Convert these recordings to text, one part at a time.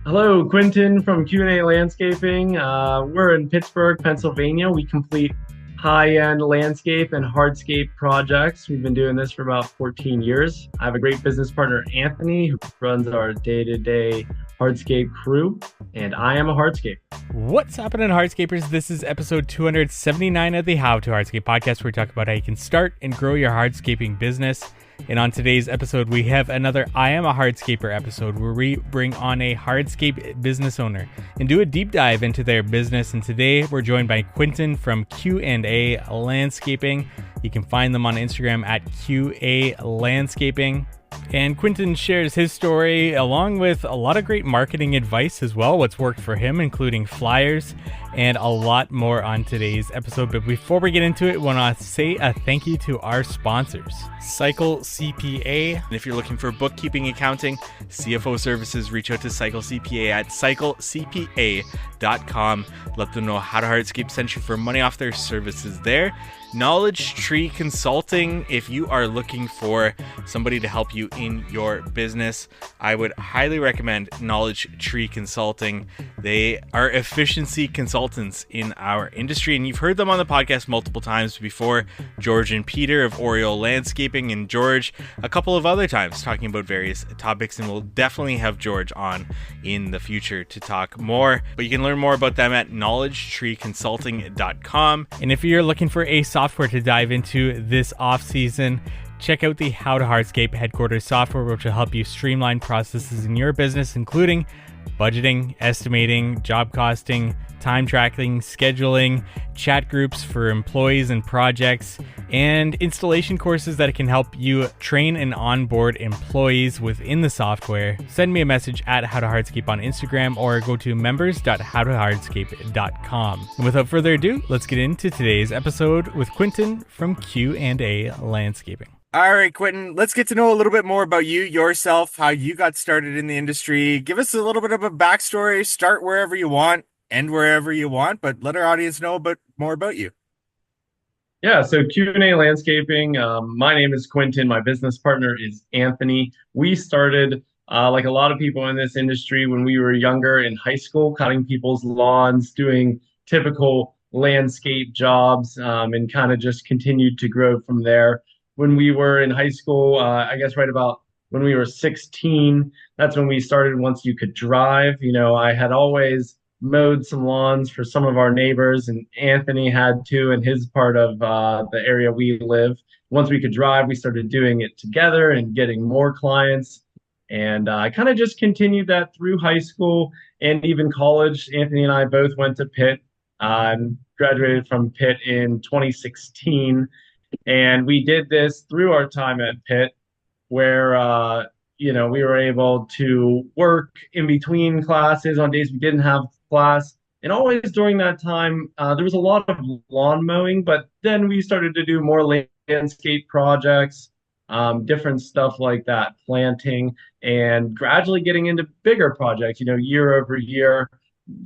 Hello, Quinten from Q&A Landscaping. We're in Pittsburgh, Pennsylvania. We complete high-end landscape and hardscape projects. We've been doing this for about 14 years. I have a great business partner, Anthony, who runs our day-to-day hardscape crew, and I am a hardscaper. What's happening, Hardscapers? This is episode 279 of the How to Hardscape podcast, where we talk about how you can start and grow your hardscaping business. And on today's episode, we have another I Am a Hardscaper episode where we bring on a hardscape business owner and do a deep dive into their business. And today we're joined by Quinten from Q&A Landscaping. You can find them on Instagram at QA Landscaping. And Quinten shares his story along with a lot of great marketing advice as well, what's worked for him, including flyers and a lot more on today's episode. But before we get into it, I want to say a thank you to our sponsors, Cycle CPA. And if you're looking for bookkeeping, accounting, CFO services, reach out to Cycle CPA at cyclecpa.com. Let them know How to Hardscape sent you for money off their services there. Knowledge Tree Consulting, if you are looking for somebody to help you in your business, I would highly recommend Knowledge Tree Consulting. They are efficiency consultants in our industry, and you've heard them on the podcast multiple times before. George and Peter of Oriole Landscaping, and George a couple of other times talking about various topics, and we'll definitely have George on in the future to talk more. But you can learn more about them at knowledgetreeconsulting.com. And if you're looking for a software to dive into this off season, check out the How to Hardscape Headquarters software, which will help you streamline processes in your business, including budgeting, estimating, job costing, time tracking, scheduling, chat groups for employees and projects, and installation courses that can help you train and onboard employees within the software. Send me a message at How to Hardscape on Instagram or go to members.howtohardscape.com. And without further ado, let's get into today's episode with Quinten from Q&A Landscaping. All right, Quinten, let's get to know a little bit more about you, yourself, how you got started in the industry. Give us a little bit of a backstory. Start wherever you want, end wherever you want, but let our audience know more about you. Yeah, so Q&A Landscaping. My name is Quinten. My business partner is Anthony. We started, like a lot of people in this industry, when we were younger in high school, cutting people's lawns, doing typical landscape jobs, and kind of just continued to grow from there. When we were in high school, I guess right about when we were 16, that's when we started Once You Could Drive. I had always mowed some lawns for some of our neighbors, and Anthony had too in his part of the area we live. Once we could drive, we started doing it together and getting more clients. And I kind of just continued that through high school and even college. Anthony and I both went to Pitt, graduated from Pitt in 2016. And we did this through our time at Pitt, where we were able to work in between classes on days we didn't have class. And always during that time, there was a lot of lawn mowing, but then we started to do more landscape projects, different stuff like that, planting, and gradually getting into bigger projects, year over year,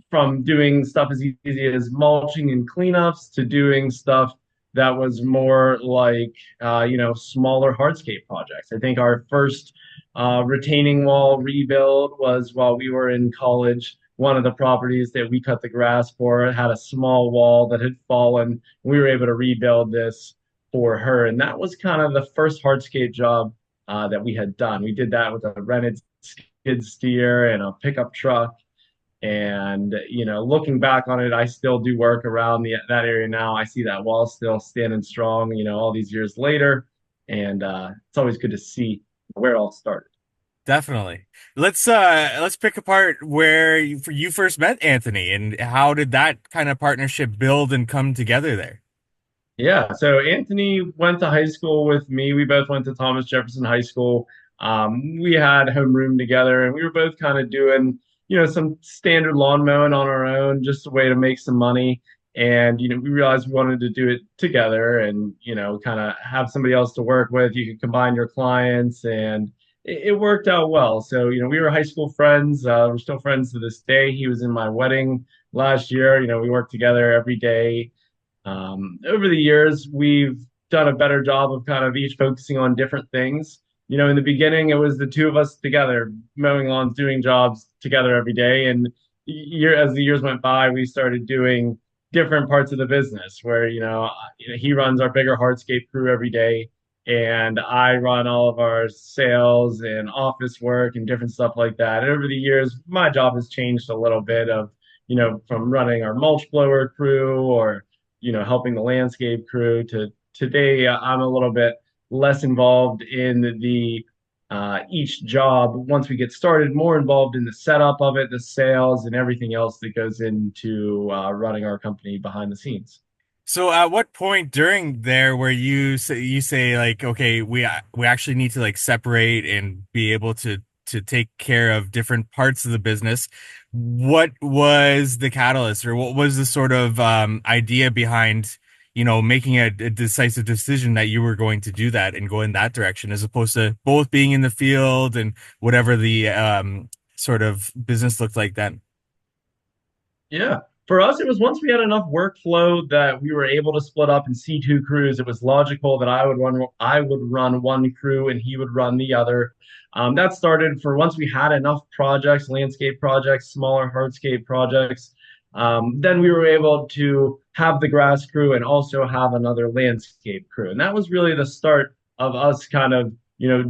from doing stuff as easy as mulching and cleanups to doing stuff that was more like, smaller hardscape projects. I think our first retaining wall rebuild was while we were in college. One of the properties that we cut the grass for had a small wall that had fallen. We were able to rebuild this for her. And that was kind of the first hardscape job that we had done. We did that with a rented skid steer and a pickup truck. And, looking back on it, I still do work around that area now. I see that wall still standing strong, all these years later. And it's always good to see where it all started. Definitely. Let's pick apart where you first met Anthony and how did that kind of partnership build and come together there? Yeah, so Anthony went to high school with me. We both went to Thomas Jefferson High School. We had homeroom together, and we were both kind of doing, some standard lawn mowing on our own, just a way to make some money. And, we realized we wanted to do it together and, kind of have somebody else to work with. You could combine your clients, and it worked out well. So, we were high school friends. We're still friends to this day. He was in my wedding last year. We worked together every day. Over the years, we've done a better job of kind of each focusing on different things. in the beginning, it was the two of us together, mowing lawns, doing jobs together every day. And as the years went by, we started doing different parts of the business where, he runs our bigger hardscape crew every day, and I run all of our sales and office work and different stuff like that. And over the years, my job has changed a little bit of, from running our mulch blower crew or, helping the landscape crew to today, I'm a little bit less involved in the each job once we get started, more involved in the setup of it, the sales, and everything else that goes into running our company behind the scenes. So at what point during there where you say like, okay, we actually need to like separate and be able to take care of different parts of the business? What was the catalyst, or what was the sort of idea behind, making a decisive decision that you were going to do that and go in that direction, as opposed to both being in the field and whatever the sort of business looked like then? Yeah. For us, it was once we had enough workflow that we were able to split up and see two crews. It was logical that I would run one crew and he would run the other. That started for once we had enough projects, landscape projects, smaller hardscape projects. Then we were able to have the grass crew and also have another landscape crew. And that was really the start of us kind of,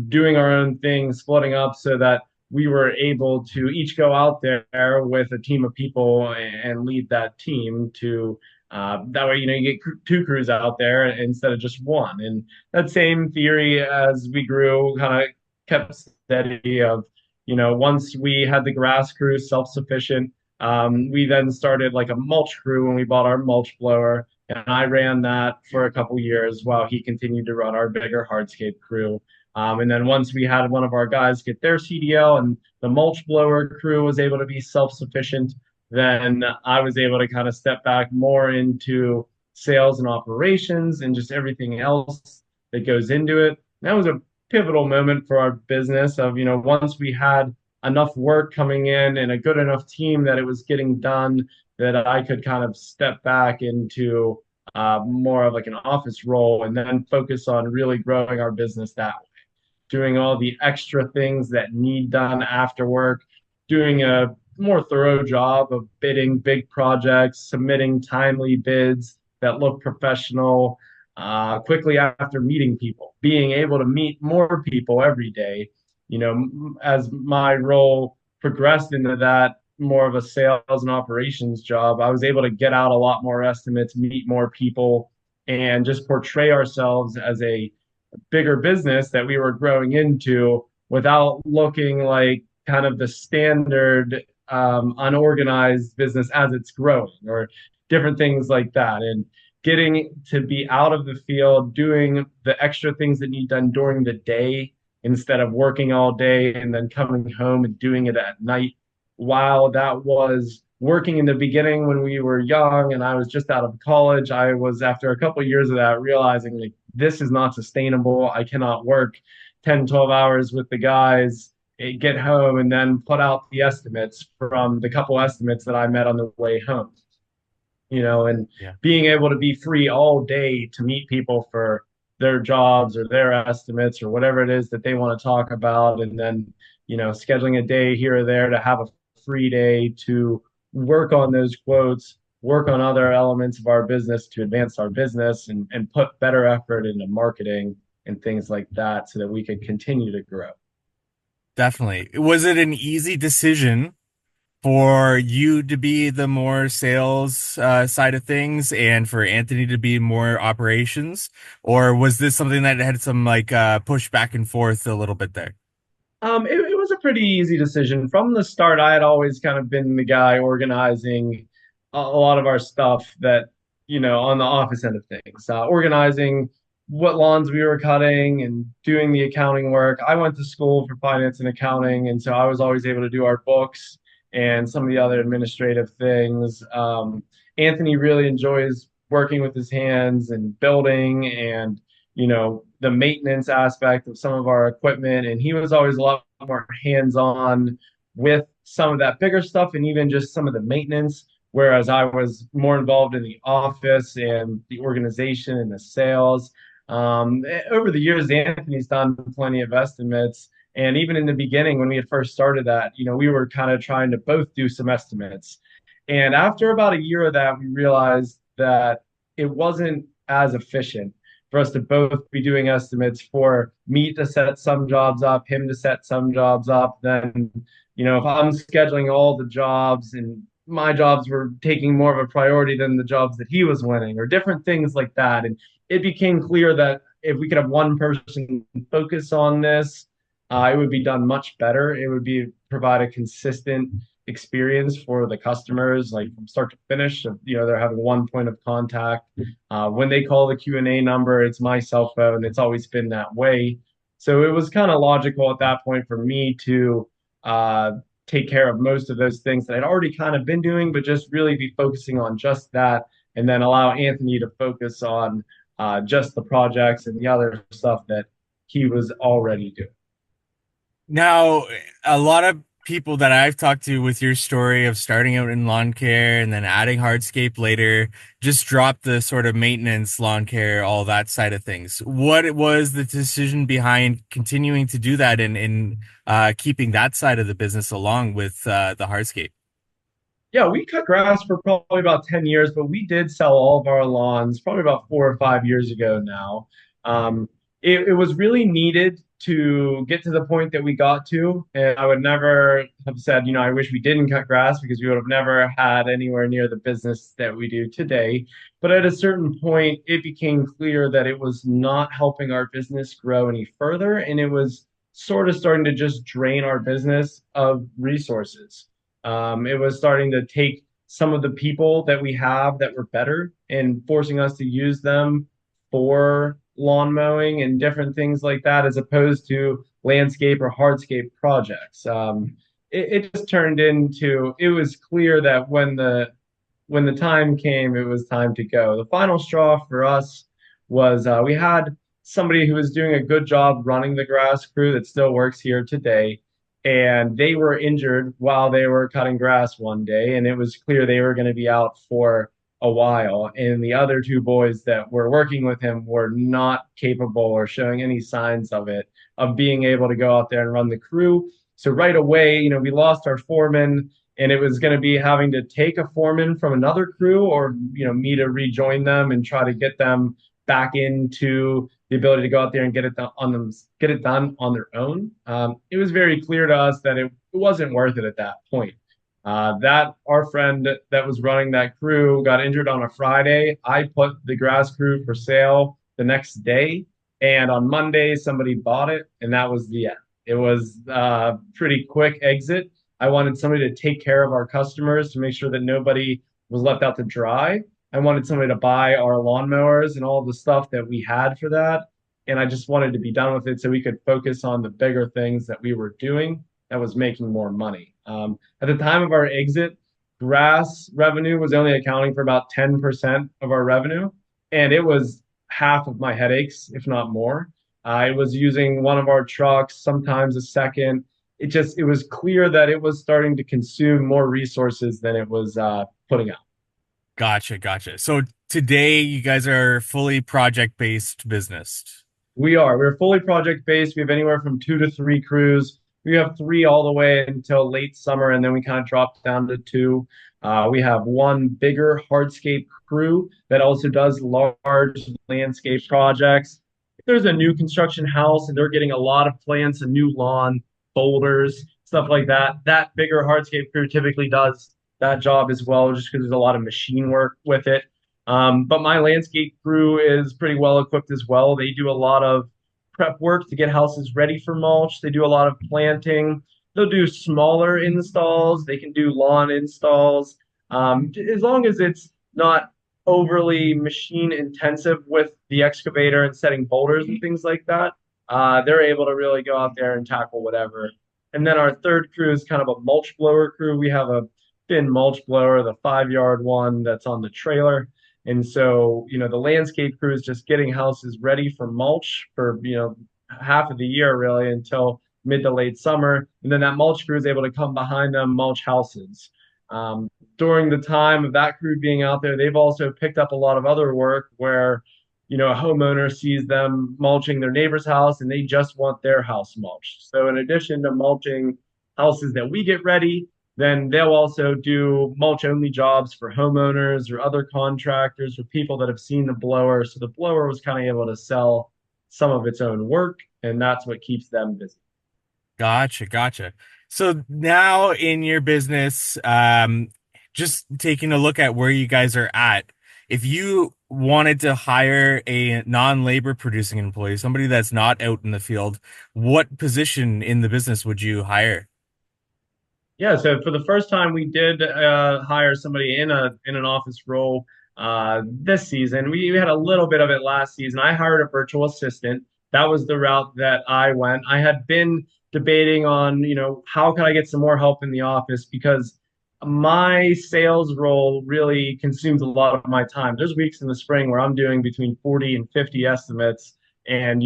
doing our own thing, splitting up so that we were able to each go out there with a team of people and lead that team to that way, you get two crews out there instead of just one. And that same theory as we grew kind of kept steady of, once we had the grass crew self-sufficient, we then started like a mulch crew when we bought our mulch blower. And I ran that for a couple years while he continued to run our bigger hardscape crew. And then once we had one of our guys get their CDL and the mulch blower crew was able to be self-sufficient, then I was able to kind of step back more into sales and operations and just everything else that goes into it. That was a pivotal moment for our business of, once we had enough work coming in and a good enough team that it was getting done, that I could kind of step back into more of like an office role and then focus on really growing our business that way, doing all the extra things that need done after work, doing a more thorough job of bidding big projects, submitting timely bids that look professional, quickly after meeting people, being able to meet more people every day. As my role progressed into that more of a sales and operations job, I was able to get out a lot more estimates, meet more people, and just portray ourselves as a bigger business that we were growing into without looking like kind of the standard unorganized business as it's growing or different things like that. And getting to be out of the field, doing the extra things that need done during the day instead of working all day and then coming home and doing it at night. While that was working in the beginning when we were young and I was just out of college, I was after a couple of years of that realizing like this is not sustainable. I cannot work 10, 12 hours with the guys, get home and then put out the estimates from the couple estimates that I met on the way home, and Yeah. being able to be free all day to meet people for their jobs or their estimates or whatever it is that they want to talk about. And then, scheduling a day here or there to have a free day to work on those quotes, work on other elements of our business to advance our business and put better effort into marketing and things like that so that we could continue to grow. Definitely. Was it an easy decision for you to be the more sales side of things and for Anthony to be more operations? Or was this something that had some like push back and forth a little bit there? It was a pretty easy decision. From the start, I had always kind of been the guy organizing a lot of our stuff that, on the office end of things, organizing what lawns we were cutting and doing the accounting work. I went to school for finance and accounting, and so I was always able to do our books and some of the other administrative things. Anthony really enjoys working with his hands and building and the maintenance aspect of some of our equipment. And he was always a lot more hands-on with some of that bigger stuff and even just some of the maintenance. Whereas I was more involved in the office and the organization and the sales. Over the years, Anthony's done plenty of estimates. And even in the beginning, when we had first started that, we were kind of trying to both do some estimates. And after about a year of that, we realized that it wasn't as efficient for us to both be doing estimates for me to set some jobs up, him to set some jobs up. Then, if I'm scheduling all the jobs and my jobs were taking more of a priority than the jobs that he was winning, or different things like that. And it became clear that if we could have one person focus on this, it would be done much better. It would be provide a consistent experience for the customers, like from start to finish. They're having one point of contact. When they call the Q&A number, it's my cell phone. It's always been that way. So it was kind of logical at that point for me to uh, take care of most of those things that I'd already kind of been doing, but just really be focusing on just that, and then allow Anthony to focus on just the projects and the other stuff that he was already doing. Now, a lot of people that I've talked to with your story of starting out in lawn care and then adding hardscape later just dropped the sort of maintenance, lawn care, all that side of things. What was the decision behind continuing to do that and keeping that side of the business along with the hardscape? Yeah, we cut grass for probably about 10 years, but we did sell all of our lawns probably about 4 or 5 years ago now. It was really needed to get to the point that we got to. And I would never have said, I wish we didn't cut grass because we would have never had anywhere near the business that we do today. But at a certain point, it became clear that it was not helping our business grow any further. And it was sort of starting to just drain our business of resources. It was starting to take some of the people that we have that were better and forcing us to use them for lawn mowing and different things like that, as opposed to landscape or hardscape projects. It just turned into, it was clear that when the time came, it was time to go. The final straw for us was we had somebody who was doing a good job running the grass crew that still works here today. And they were injured while they were cutting grass one day. And it was clear they were going to be out for a while. And the other two boys that were working with him were not capable or showing any signs of it, of being able to go out there and run the crew. So right away, we lost our foreman, and it was going to be having to take a foreman from another crew, or me to rejoin them and try to get them back into the ability to go out there and get it done on their own. It was very clear to us that it wasn't worth it at that point. That our friend that was running that crew got injured on a Friday. I put the grass crew for sale the next day, and on Monday somebody bought it, and that was the end. It was a pretty quick exit. I wanted somebody to take care of our customers to make sure that nobody was left out to dry. I wanted somebody to buy our lawnmowers and all the stuff that we had for that. And I just wanted to be done with it so we could focus on the bigger things that we were doing that was making more money. At the time of our exit, grass revenue was only accounting for about 10% of our revenue. And it was half of my headaches, if not more. I was using one of our trucks, sometimes a second. It was clear that it was starting to consume more resources than it was putting out. Gotcha, gotcha. So today you guys are fully project-based business. We are. We're fully project based. We have anywhere from 2 to 3 crews. We have three all the way until late summer, and then we kind of drop down to two. We have one bigger hardscape crew that also does large landscape projects. If there's a new construction house and they're getting a lot of plants, a new lawn, boulders, stuff like that, that bigger hardscape crew typically does that job as well, just because there's a lot of machine work with it. But my landscape crew is pretty well equipped as well. They do a lot of prep work to get houses ready for mulch. They do a lot of planting. They'll do smaller installs. They can do lawn installs. As long as it's not overly machine intensive with the excavator and setting boulders and things like that, they're able to really go out there and tackle whatever. And then our third crew is kind of a mulch blower crew. We have a thin mulch blower, the 5 yard one that's on the trailer. And so, the landscape crew is just getting houses ready for mulch for, half of the year really until mid to late summer. And then that mulch crew is able to come behind them, mulch houses. During the time of that crew being out there, they've also picked up a lot of other work where a homeowner sees them mulching their neighbor's house and they just want their house mulched. So in addition to mulching houses that we get ready, then they'll also do mulch only jobs for homeowners or other contractors or people that have seen the blower. So the blower was kind of able to sell some of its own work, and that's what keeps them busy. Gotcha, gotcha. So now in your business, just taking a look at where you guys are at, if you wanted to hire a non-labor producing employee, somebody that's not out in the field, what position in the business would you hire? Yeah, so for the first time, we did hire somebody in an office role this season. We had a little bit of it last season. I hired a virtual assistant. That was the route that I went. I had been debating on, how could I get some more help in the office because my sales role really consumes a lot of my time. There's weeks in the spring where I'm doing between 40 and 50 estimates, and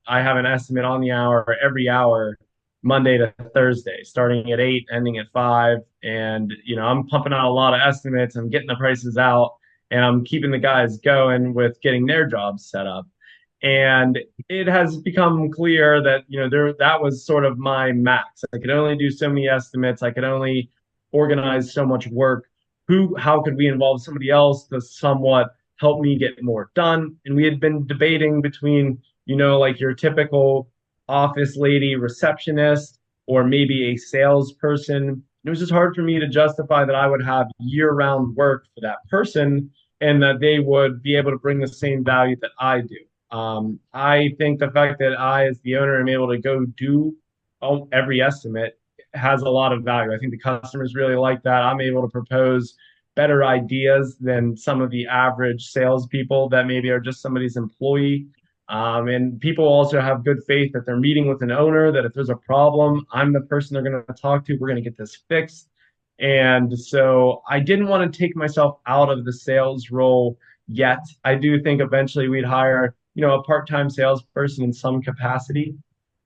I have an estimate on the hour every hour Monday to Thursday, starting at 8, ending at 5. And, I'm pumping out a lot of estimates. I'm getting the prices out and I'm keeping the guys going with getting their jobs set up. And it has become clear that, that was sort of my max. I could only do so many estimates. I could only organize so much work. How could we involve somebody else to somewhat help me get more done? And we had been debating between, like your typical office lady, receptionist, or maybe a salesperson. It was just hard for me to justify that I would have year-round work for that person and that they would be able to bring the same value that I do. I think the fact that I, as the owner, am able to go do every estimate has a lot of value. I think the customers really like that. I'm able to propose better ideas than some of the average salespeople that maybe are just somebody's employee. And people also have good faith that they're meeting with an owner, that if there's a problem, I'm the person they're going to talk to. We're going to get this fixed. And so I didn't want to take myself out of the sales role yet. I do think eventually we'd hire, a part-time salesperson in some capacity.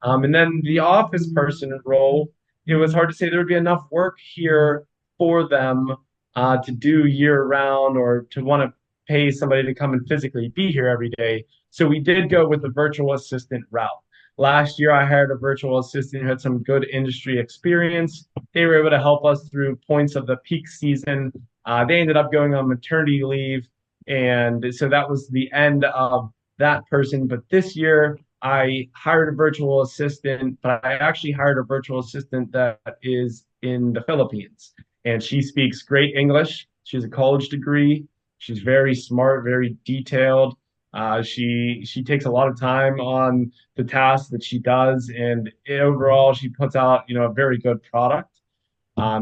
And then the office person role, it was hard to say there would be enough work here for them to do year round or to want to pay somebody to come and physically be here every day. So we did go with the virtual assistant route. Last year, I hired a virtual assistant who had some good industry experience. They were able to help us through points of the peak season. They ended up going on maternity leave. And so that was the end of that person. But this year, I hired a virtual assistant, but I actually hired a virtual assistant that is in the Philippines. And she speaks great English. She has a college degree. She's very smart, very detailed. She takes a lot of time on the tasks that she does, and overall, she puts out a very good product.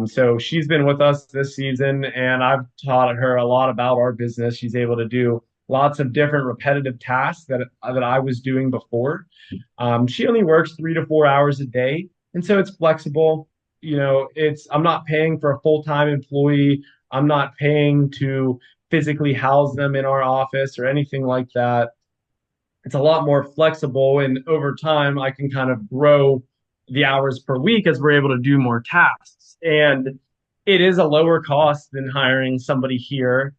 So she's been with us this season, and I've taught her a lot about our business. She's able to do lots of different repetitive tasks that I was doing before. She only works 3 to 4 hours a day, and so it's flexible. It's I'm not paying for a full-time employee. I'm not paying to physically house them in our office or anything like that. It's a lot more flexible, and over time, I can kind of grow the hours per week as we're able to do more tasks. And it is a lower cost than hiring somebody here.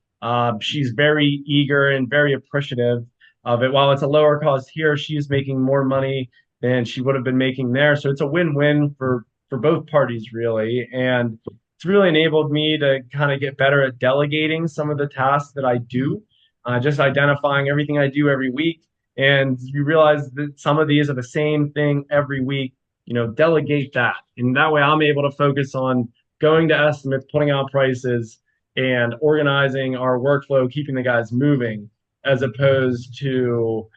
She's very eager and very appreciative of it. While it's a lower cost here, she's making more money than she would have been making there. So it's a win-win for both parties, really. And it's really enabled me to kind of get better at delegating some of the tasks that I do, just identifying everything I do every week. And you realize that some of these are the same thing every week. Delegate that. And that way I'm able to focus on going to estimates, putting out prices, and organizing our workflow, keeping the guys moving, as opposed to,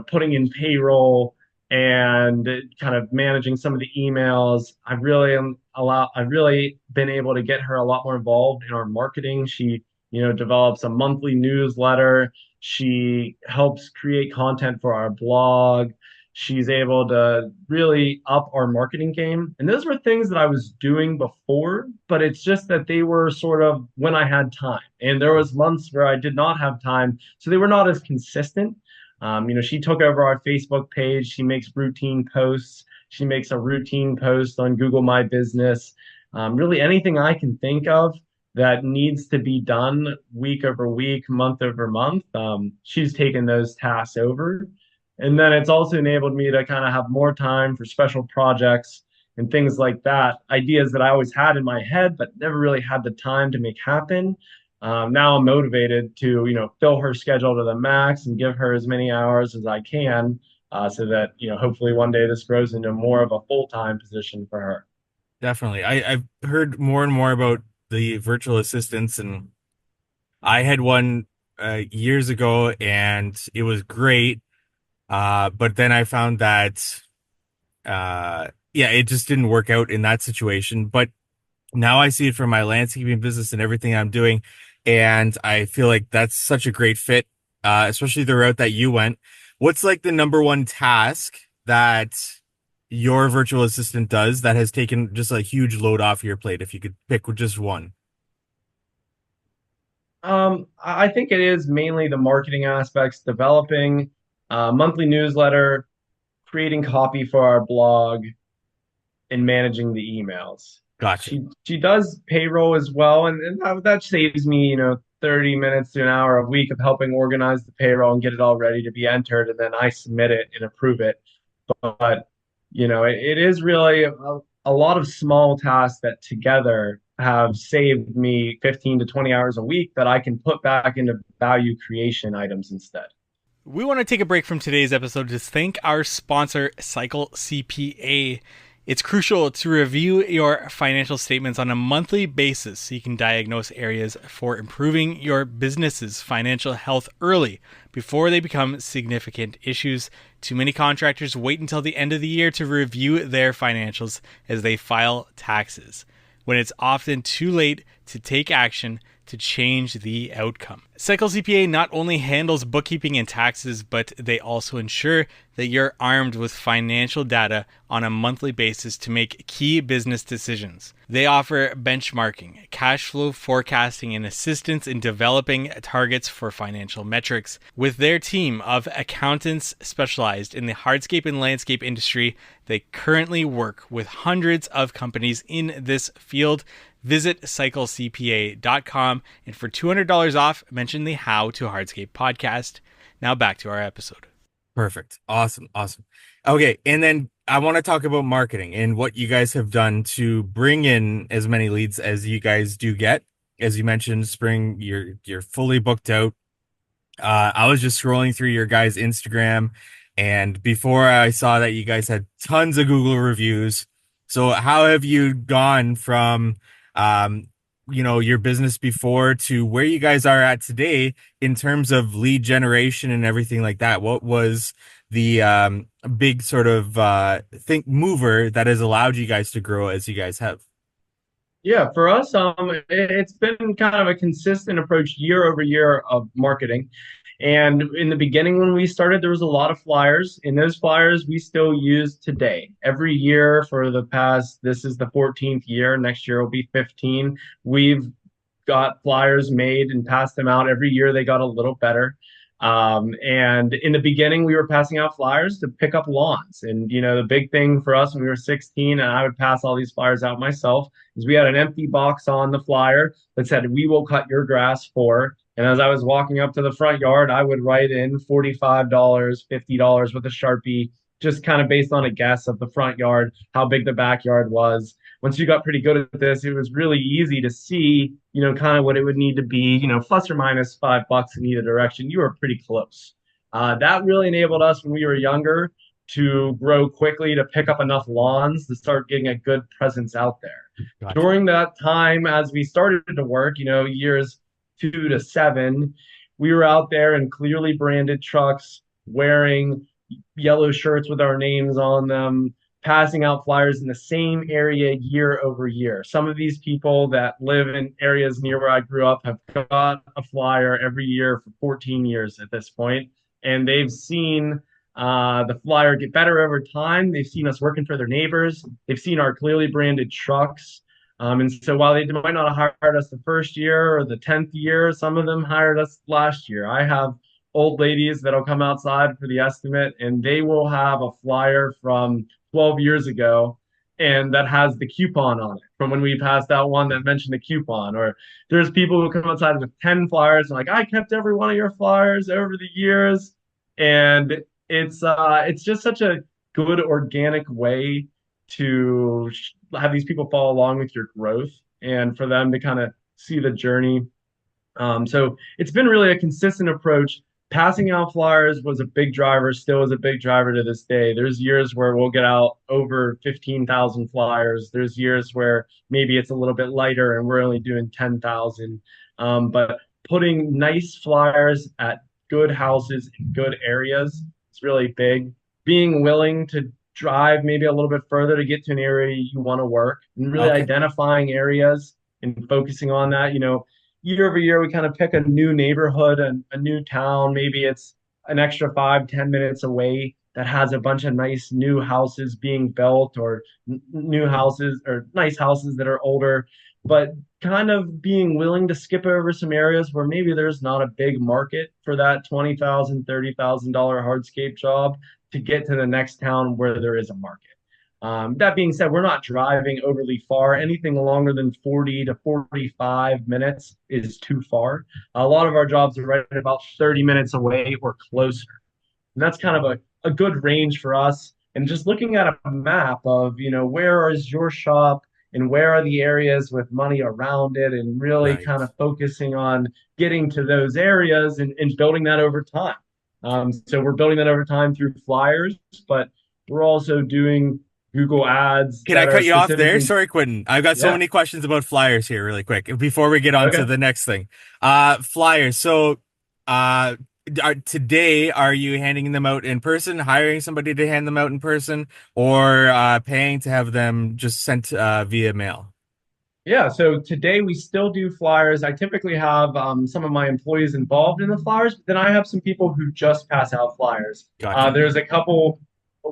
putting in payroll and kind of managing some of the emails. I've really been able to get her a lot more involved in our marketing. She, develops a monthly newsletter. She helps create content for our blog. She's able to really up our marketing game. And those were things that I was doing before, but it's just that they were sort of when I had time. And there was months where I did not have time, so they were not as consistent. She took over our Facebook page. She makes routine posts. She makes a routine post on Google My Business. Really anything I can think of that needs to be done week over week, month over month. She's taken those tasks over. And then it's also enabled me to kind of have more time for special projects and things like that, ideas that I always had in my head, but never really had the time to make happen. Now I'm motivated to, fill her schedule to the max and give her as many hours as I can, so that, hopefully one day this grows into more of a full-time position for her. Definitely. I've heard more and more about the virtual assistants, and I had one years ago, and it was great. But then I found that, yeah, it just didn't work out in that situation. But now I see it for my landscaping business and everything I'm doing, and I feel like that's such a great fit, especially the route that you went. What's like the number one task that your virtual assistant does that has taken just a huge load off your plate, if you could pick just one? I think it is mainly the marketing aspects, developing a monthly newsletter, creating copy for our blog, and managing the emails. Gotcha. She does payroll as well, and that saves me, 30 minutes to an hour a week of helping organize the payroll and get it all ready to be entered, and then I submit it and approve it. But it is really a lot of small tasks that together have saved me 15 to 20 hours a week that I can put back into value creation items instead. We want to take a break from today's episode to thank our sponsor, Cycle CPA. It's crucial to review your financial statements on a monthly basis so you can diagnose areas for improving your business's financial health early before they become significant issues. Too many contractors wait until the end of the year to review their financials as they file taxes, when it's often too late to take action to change the outcome. Cycle CPA not only handles bookkeeping and taxes, but they also ensure that you're armed with financial data on a monthly basis to make key business decisions. They offer benchmarking, cash flow forecasting, and assistance in developing targets for financial metrics. With their team of accountants specialized in the hardscape and landscape industry, they currently work with hundreds of companies in this field. Visit cyclecpa.com, and for $200 off, mention the How to Hardscape podcast. Now back to our episode. Perfect. Awesome. Awesome. Okay. And then I want to talk about marketing and what you guys have done to bring in as many leads as you guys do get. As you mentioned, spring, you're fully booked out. I was just scrolling through your guys' Instagram, and before I saw that you guys had tons of Google reviews. So how have you gone from, your business before to where you guys are at today in terms of lead generation and everything like that? What was the big sort of think mover that has allowed you guys to grow as you guys have? Yeah, for us, it's been kind of a consistent approach year over year of marketing. And in the beginning, when we started, there was a lot of flyers, and those flyers we still use today. Every year for the past, this is the 14th year, next year will be 15. We've got flyers made and passed them out. Every year they got a little better. And in the beginning, we were passing out flyers to pick up lawns. And, the big thing for us when we were 16, and I would pass all these flyers out myself, is we had an empty box on the flyer that said, "We will cut your grass for." And as I was walking up to the front yard, I would write in $45, $50 with a Sharpie, just kind of based on a guess of the front yard, how big the backyard was. Once you got pretty good at this, it was really easy to see, kind of what it would need to be, plus or minus $5 in either direction. You were pretty close. That really enabled us when we were younger to grow quickly, to pick up enough lawns to start getting a good presence out there. Gotcha. During that time, as we started to work, years 2 to 7, we were out there in clearly branded trucks, wearing yellow shirts with our names on them, passing out flyers in the same area year over year. Some of these people that live in areas near where I grew up have got a flyer every year for 14 years at this point, and they've seen the flyer get better over time. They've seen us working for their neighbors. They've seen our clearly branded trucks. And so while they might not have hired us the first year or the 10th year, some of them hired us last year. I have old ladies that'll come outside for the estimate, and they will have a flyer from 12 years ago and that has the coupon on it from when we passed out one that mentioned the coupon. Or there's people who come outside with 10 flyers and like, I kept every one of your flyers over the years. And it's just such a good organic way to have these people follow along with your growth and for them to kind of see the journey. So it's been really a consistent approach. Passing out flyers was a big driver, still is a big driver to this day. There's years where we'll get out over 15,000 flyers. There's years where maybe it's a little bit lighter and we're only doing 10,000. But putting nice flyers at good houses in good areas is really big. Being willing to drive maybe a little bit further to get to an area you want to work and really Okay. identifying areas and focusing on that. Year over year, we kind of pick a new neighborhood, a new town. Maybe it's an extra 5, 10 minutes away that has a bunch of nice new houses being built or new houses or nice houses that are older, but kind of being willing to skip over some areas where maybe there's not a big market for that $20,000, $30,000 hardscape job to get to the next town where there is a market. That being said, we're not driving overly far. Anything longer than 40 to 45 minutes is too far. A lot of our jobs are right about 30 minutes away or closer. And that's kind of a good range for us. And just looking at a map of, where is your shop and where are the areas with money around it, and really Right. kind of focusing on getting to those areas and building that over time. So we're building that over time through flyers, but we're also doing Google ads Can I that are cut you off there? specifically, Sorry, Quinten. I've got so yeah, many questions about flyers here, really quick, before we get on to okay. the next thing. Flyers. So, uh, today, are you handing them out in person, hiring somebody to hand them out in person, or paying to have them just sent via mail? Yeah, so today we still do flyers. I typically have some of my employees involved in the flyers, but then I have some people who just pass out flyers. Gotcha. There's a couple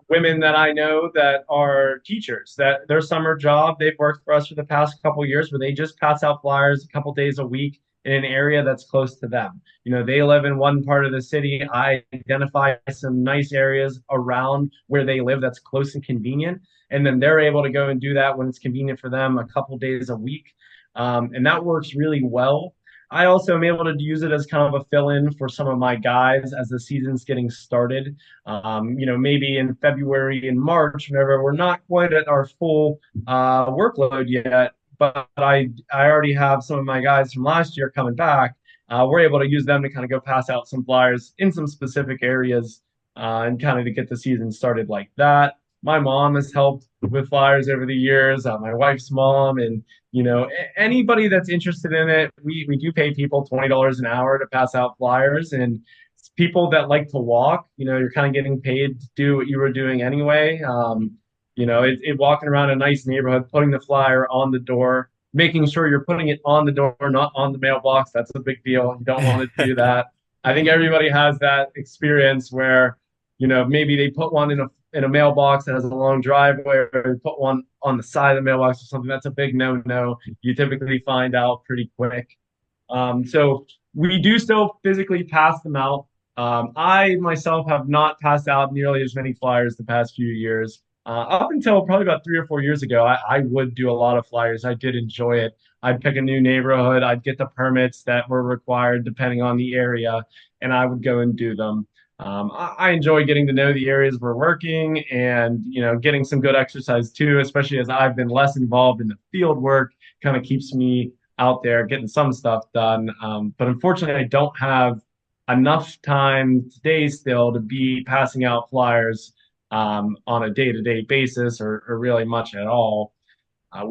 women that I know that are teachers, that their summer job, they've worked for us for the past couple of years where they just pass out flyers a couple days a week in an area that's close to them. They live in one part of the city. I identify some nice areas around where they live that's close and convenient, and then they're able to go and do that when it's convenient for them a couple days a week. And that works really well. I also am able to use it as kind of a fill in for some of my guys as the season's getting started. Maybe in February and March, whenever we're not quite at our full workload yet, but I already have some of my guys from last year coming back. We're able to use them to kind of go pass out some flyers in some specific areas and kind of to get the season started like that. My mom has helped with flyers over the years, my wife's mom, and anybody that's interested in it, we do pay people $20 an hour to pass out flyers, and people that like to walk, you're kind of getting paid to do what you were doing anyway. Walking around a nice neighborhood, putting the flyer on the door, making sure you're putting it on the door, not on the mailbox. That's a big deal. You don't want to do that. I think everybody has that experience where, maybe they put one in a mailbox that has a long driveway, or put one on the side of the mailbox or something. That's a big no-no. You typically find out pretty quick. So we do still physically pass them out. I myself have not passed out nearly as many flyers the past few years. Up until probably about 3 or 4 years ago, I would do a lot of flyers. I did enjoy it. I'd pick a new neighborhood, I'd get the permits that were required depending on the area, and I would go and do them. I enjoy getting to know the areas we're working and getting some good exercise too, especially as I've been less involved in the field work, kind of keeps me out there getting some stuff done. But unfortunately, I don't have enough time today still to be passing out flyers on a day-to-day basis or really much at all.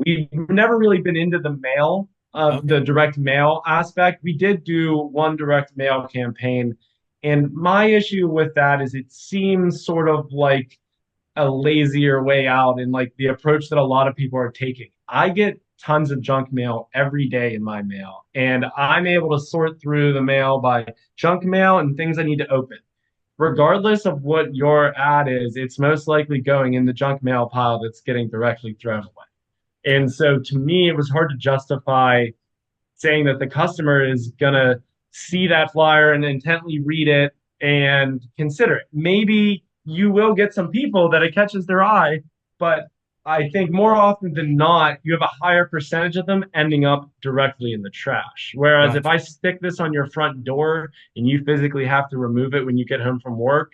We've never really been into the mail, Okay. the direct mail aspect. We did do one direct mail campaign, and my issue with that is it seems sort of like a lazier way out and like the approach that a lot of people are taking. I get tons of junk mail every day in my mail, and I'm able to sort through the mail by junk mail and things I need to open. Regardless of what your ad is, it's most likely going in the junk mail pile that's getting directly thrown away. And so to me, it was hard to justify saying that the customer is going to see that flyer and intently read it and consider it. Maybe you will get some people that it catches their eye, but I think more often than not, you have a higher percentage of them ending up directly in the trash. Whereas if Gotcha. I stick this on your front door and you physically have to remove it when you get home from work,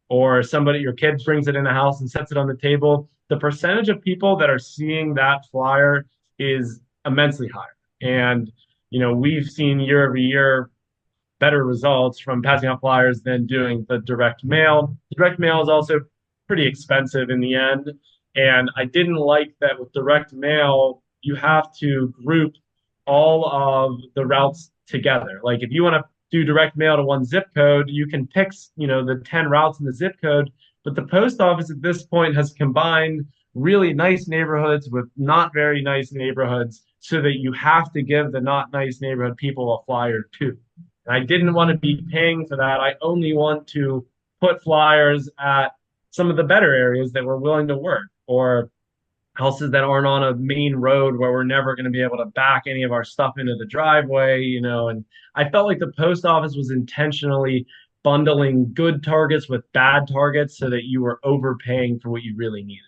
or somebody, your kid brings it in the house and sets it on the table, the percentage of people that are seeing that flyer is immensely higher. And, we've seen year over year better results from passing out flyers than doing the direct mail. Direct mail is also pretty expensive in the end. And I didn't like that with direct mail, you have to group all of the routes together. Like if you want to do direct mail to one zip code, you can pick, the 10 routes in the zip code. But the post office at this point has combined really nice neighborhoods with not very nice neighborhoods so that you have to give the not nice neighborhood people a flyer too. And I didn't want to be paying for that. I only want to put flyers at some of the better areas that we're willing to work or houses that aren't on a main road where we're never going to be able to back any of our stuff into the driveway. And I felt like the post office was intentionally bundling good targets with bad targets so that you were overpaying for what you really needed.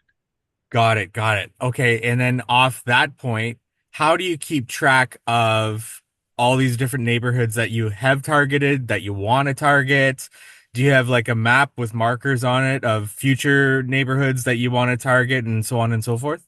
Got it. Got it. Okay. And then off that point, how do you keep track of all these different neighborhoods that you have targeted, that you want to target? Do you have like a map with markers on it of future neighborhoods that you want to target and so on and so forth?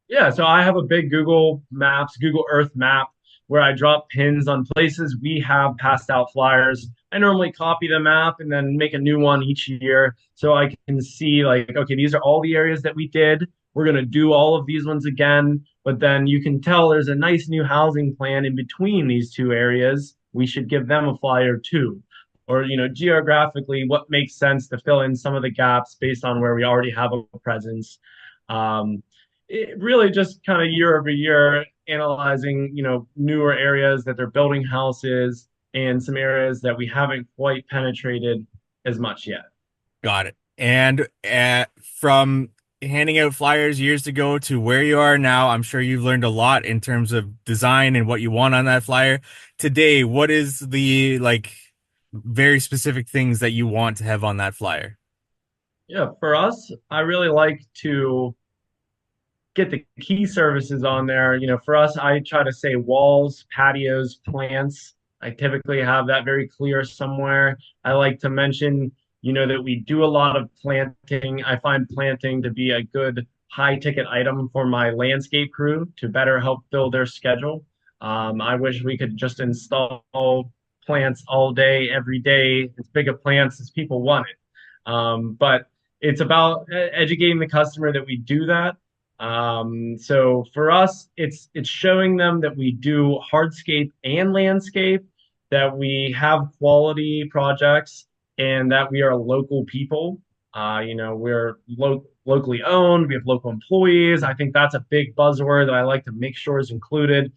Yeah, so I have a big Google Maps, Google Earth map where I drop pins on places we have passed out flyers. I normally copy the map and then make a new one each year so I can see like, okay, these are all the areas that we did. We're going to do all of these ones again, but then you can tell there's a nice new housing plan in between these two areas. We should give them a flyer too. Or, geographically, what makes sense to fill in some of the gaps based on where we already have a presence. Um, it really just kind of year over year analyzing, newer areas that they're building houses and some areas that we haven't quite penetrated as much yet. Got it. And from handing out flyers years ago to where you are now, I'm sure you've learned a lot in terms of design and what you want on that flyer. Today, what is the like very specific things that you want to have on that flyer? Yeah, for us, I really like to get the key services on there. For us, I try to say walls, patios, plants. I typically have that very clear somewhere. I like to mention, that we do a lot of planting. I find planting to be a good high ticket item for my landscape crew to better help fill their schedule. I wish we could just install plants all day, every day, as big of plants as people want it. But it's about educating the customer that we do that. So for us, it's showing them that we do hardscape and landscape, that we have quality projects, and that we are local people. We're locally owned. We have local employees. I think that's a big buzzword that I like to make sure is included.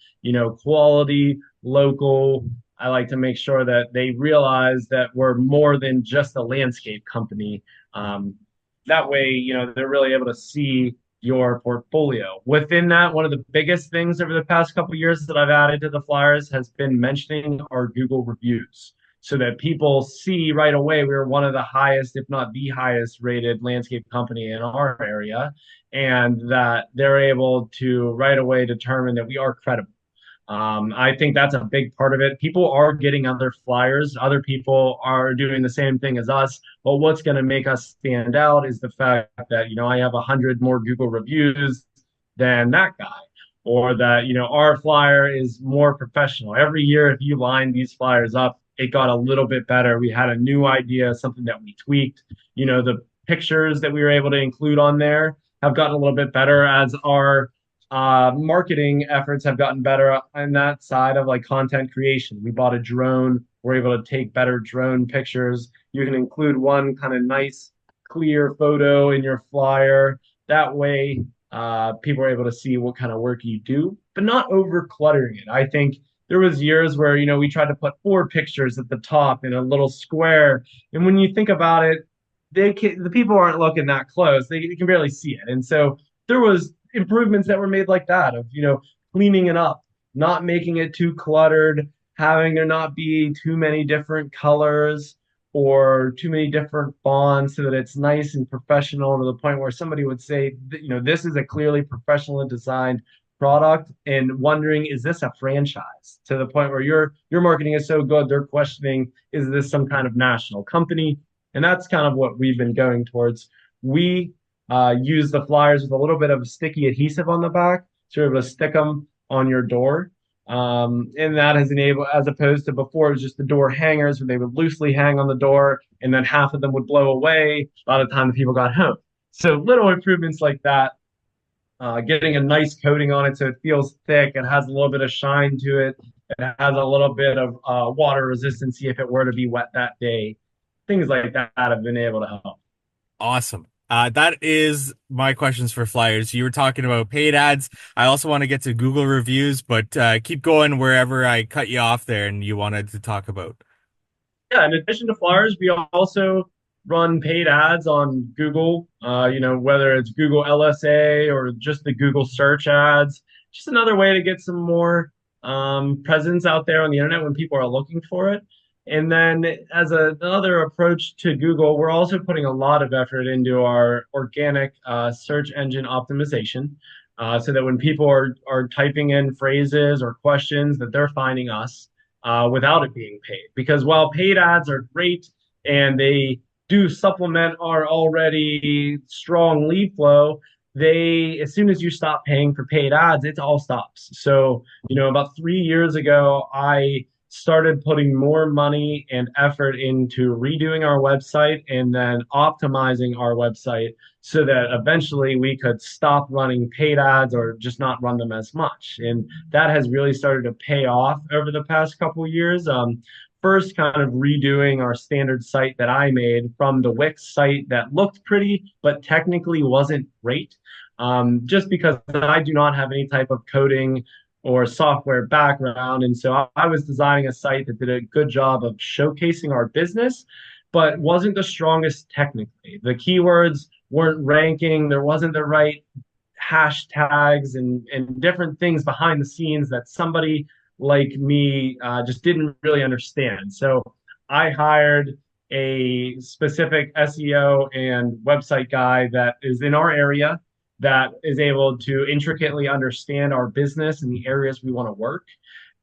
Quality, local. I like to make sure that they realize that we're more than just a landscape company. That way, they're really able to see your portfolio. Within that, one of the biggest things over the past couple of years that I've added to the flyers has been mentioning our Google reviews so that people see right away we're one of the highest, if not the highest rated landscape company in our area, and that they're able to right away determine that we are credible. I think that's a big part of it. People are getting other flyers. Other people are doing the same thing as us. But what's going to make us stand out is the fact that, I have 100 more Google reviews than that guy, or that, our flyer is more professional. Every year, if you line these flyers up, it got a little bit better. We had a new idea, something that we tweaked. The pictures that we were able to include on there have gotten a little bit better as our marketing efforts have gotten better on that side of like content creation. We bought a drone. We're able to take better drone pictures. You can include one kind of nice, clear photo in your flyer. That way, people are able to see what kind of work you do, but not over cluttering it. I think there was years where we tried to put four pictures at the top in a little square, and when you think about it, the people aren't looking that close. They can barely see it, and so there was improvements that were made like that of cleaning it up, not making it too cluttered, having there not be too many different colors, or too many different fonts so that it's nice and professional to the point where somebody would say, this is a clearly professionally designed product and wondering, is this a franchise? To the point where your marketing is so good, they're questioning, is this some kind of national company? And that's kind of what we've been going towards. We use the flyers with a little bit of sticky adhesive on the back, so you're able to stick them on your door. And that has enabled, as opposed to before, it was just the door hangers where they would loosely hang on the door and then half of them would blow away by the time the people got home. So little improvements like that, getting a nice coating on it so it feels thick, it has a little bit of shine to it, it has a little bit of water resistance if it were to be wet that day. Things like that have been able to help. Awesome. That is my questions for flyers. You were talking about paid ads. I also want to get to Google reviews, but keep going wherever I cut you off there and you wanted to talk about. Yeah, in addition to flyers, we also run paid ads on Google, whether it's Google LSA or just the Google search ads. Just another way to get some more presence out there on the internet when people are looking for it. And then, as another approach to Google, we're also putting a lot of effort into our organic search engine optimization, so that when people are typing in phrases or questions, that they're finding us without it being paid. Because while paid ads are great and they do supplement our already strong lead flow, as soon as you stop paying for paid ads, it all stops. So, about 3 years ago, I started putting more money and effort into redoing our website and then optimizing our website so that eventually we could stop running paid ads or just not run them as much. And that has really started to pay off over the past couple of years. First, kind of redoing our standard site that I made from the Wix site that looked pretty, but technically wasn't great. Just because I do not have any type of coding or software background. And so I was designing a site that did a good job of showcasing our business, but wasn't the strongest technically. The keywords weren't ranking, there wasn't the right hashtags and different things behind the scenes that somebody like me just didn't really understand. So I hired a specific SEO and website guy that is in our area that is able to intricately understand our business and the areas we want to work.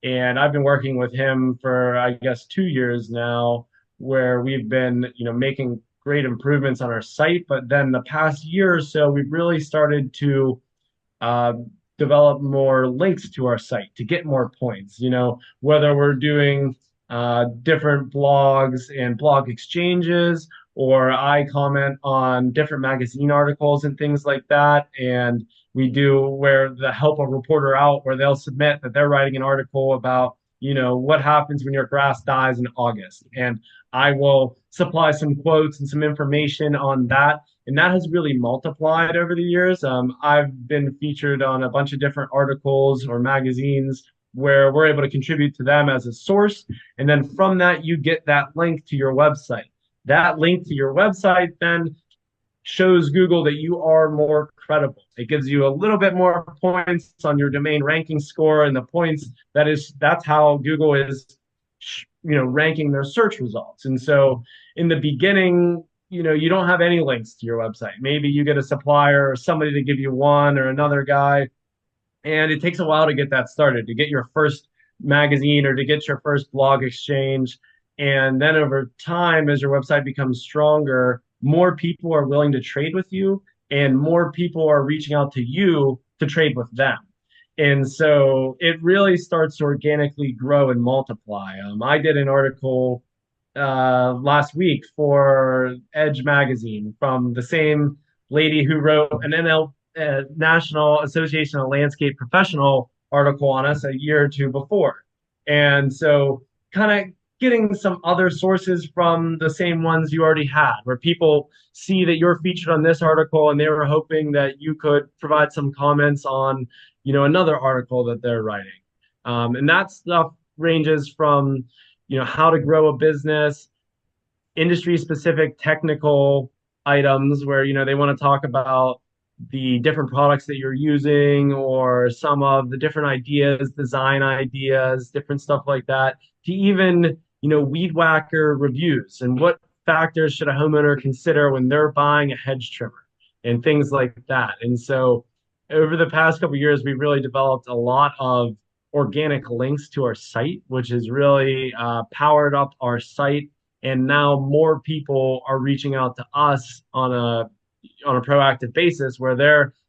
And I've been working with him for, I guess, 2 years now, where we've been, making great improvements on our site. But then the past year or so, we've really started to uh, develop more links to our site to get more points. Whether we're doing different blogs and blog exchanges, or I comment on different magazine articles and things like that. And we do where the help a reporter out, where they'll submit that they're writing an article about, what happens when your grass dies in August. And I will supply some quotes and some information on that, and that has really multiplied over the years. I've been featured on a bunch of different articles or magazines where we're able to contribute to them as a source. And then from that, you get that link to your website. That link to your website then shows Google that you are more credible. It gives you a little bit more points on your domain ranking score, and the points that's how Google is, ranking their search results. And so in the beginning, you don't have any links to your website. Maybe you get a supplier or somebody to give you one or another guy, and it takes a while to get that started, to get your first magazine or to get your first blog exchange. And then over time, as your website becomes stronger, more people are willing to trade with you, and more people are reaching out to you to trade with them. And so it really starts to organically grow and multiply. I did an article last week for Edge magazine from the same lady who wrote an National Association of Landscape Professional article on us a year or two before. And so kind of getting some other sources from the same ones you already had, where people see that you're featured on this article and they were hoping that you could provide some comments on, another article that they're writing. And that stuff ranges from, how to grow a business, industry specific technical items where, they want to talk about the different products that you're using or some of the different ideas, design ideas, different stuff like that, to even weed whacker reviews and what factors should a homeowner consider when they're buying a hedge trimmer and things like that. And so over the past couple of years, we've really developed a lot of organic links to our site, which has really powered up our site. And now more people are reaching out to us on a proactive basis where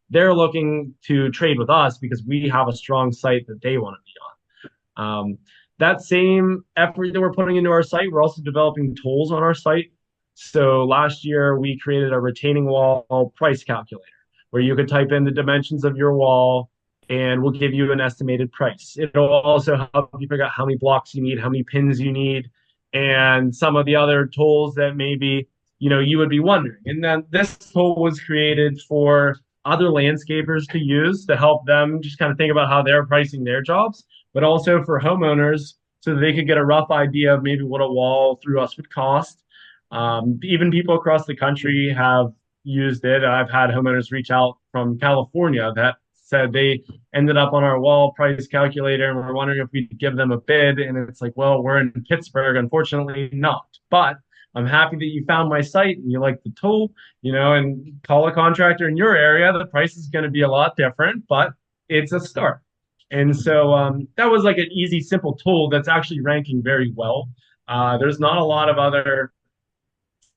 they're looking to trade with us because we have a strong site that they want to be on. That same effort that we're putting into our site, we're also developing tools on our site. So last year we created a retaining wall price calculator where you could type in the dimensions of your wall and we'll give you an estimated price. It'll also help you figure out how many blocks you need, how many pins you need, and some of the other tools that maybe you would be wondering. And then this tool was created for other landscapers to use to help them just kind of think about how they're pricing their jobs, but also for homeowners so that they could get a rough idea of maybe what a wall through us would cost. Even people across the country have used it. I've had homeowners reach out from California that said they ended up on our wall price calculator and we're wondering if we could give them a bid. And it's like, well, we're in Pittsburgh, unfortunately not. But I'm happy that you found my site and you like the tool, and call a contractor in your area. The price is going to be a lot different, but it's a start. And so that was like an easy, simple tool that's actually ranking very well. There's not a lot of other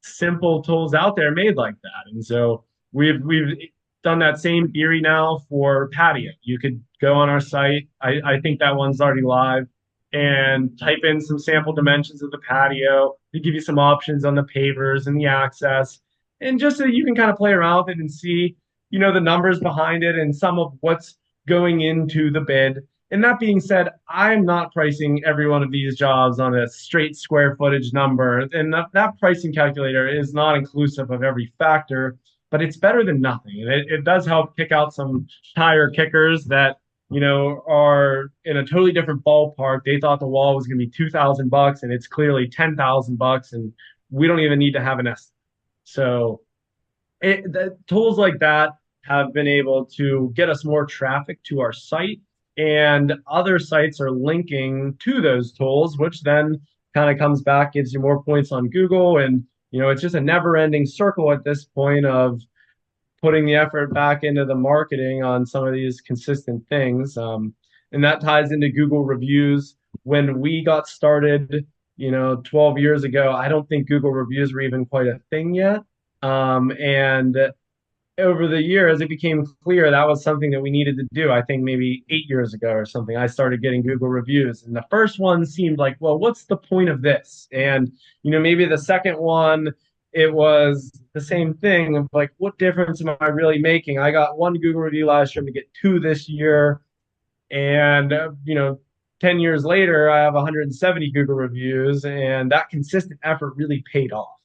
simple tools out there made like that. And so we've done that same theory now for patio. You could go on our site. I think that one's already live and type in some sample dimensions of the patio. They give you some options on the pavers and the access. And just so you can kind of play around with it and see, the numbers behind it and some of what's going into the bid. And that being said, I'm not pricing every one of these jobs on a straight square footage number. And that pricing calculator is not inclusive of every factor, but it's better than nothing. And it does help kick out some tire kickers that, are in a totally different ballpark. They thought the wall was going to be $2,000 and it's clearly $10,000 and we don't even need to have an estimate. So the tools like that have been able to get us more traffic to our site, and other sites are linking to those tools, which then kind of comes back, gives you more points on Google. And, it's just a never ending circle at this point of putting the effort back into the marketing on some of these consistent things. And that ties into Google reviews. When we got started, 12 years ago, I don't think Google reviews were even quite a thing yet. And over the years, it became clear that was something that we needed to do. I think maybe 8 years ago or something, I started getting Google reviews. And the first one seemed like, well, what's the point of this? And, maybe the second one, it was the same thing of like, what difference am I really making? I got one Google review last year, I'm gonna get two this year. And, 10 years later, I have 170 Google reviews, and that consistent effort really paid off,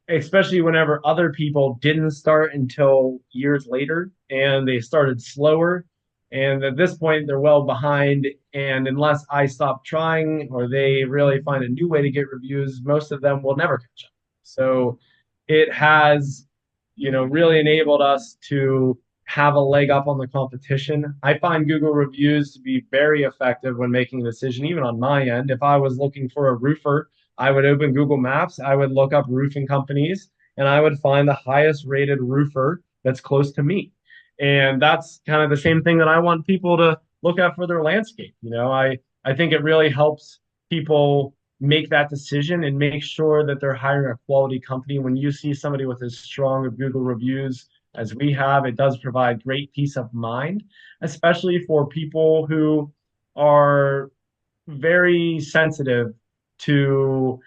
especially whenever other people didn't start until years later and they started slower. And at this point, they're well behind. And unless I stop trying or they really find a new way to get reviews, most of them will never catch up. So it has, really enabled us to have a leg up on the competition. I find Google reviews to be very effective when making a decision, even on my end. If I was looking for a roofer, I would open Google Maps, I would look up roofing companies, and I would find the highest rated roofer that's close to me. And that's kind of the same thing that I want people to look at for their landscape. I think it really helps people make that decision and make sure that they're hiring a quality company. When you see somebody with as strong of Google reviews as we have, it does provide great peace of mind, especially for people who are very sensitive to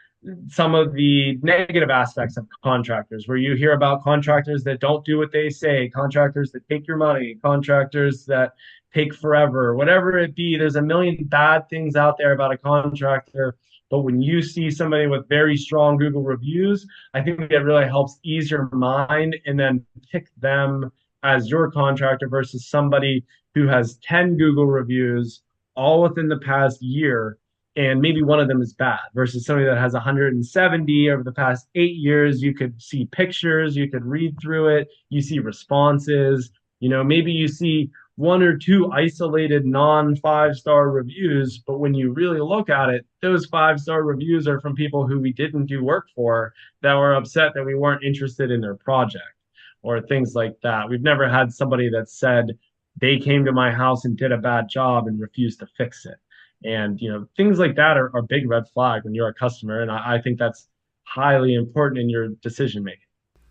some of the negative aspects of contractors, where you hear about contractors that don't do what they say, contractors that take your money, contractors that take forever, whatever it be. There's a million bad things out there about a contractor. But when you see somebody with very strong Google reviews, I think it really helps ease your mind and then pick them as your contractor versus somebody who has 10 Google reviews all within the past year, and maybe one of them is bad versus somebody that has 170 over the past 8 years. You could see pictures, you could read through it, you see responses, maybe you see one or two isolated non five-star reviews. But when you really look at it, those five-star reviews are from people who we didn't do work for that were upset that we weren't interested in their project or things like that. We've never had somebody that said they came to my house and did a bad job and refused to fix it. And things like that are big red flag when you're a customer. And I think that's highly important in your decision making.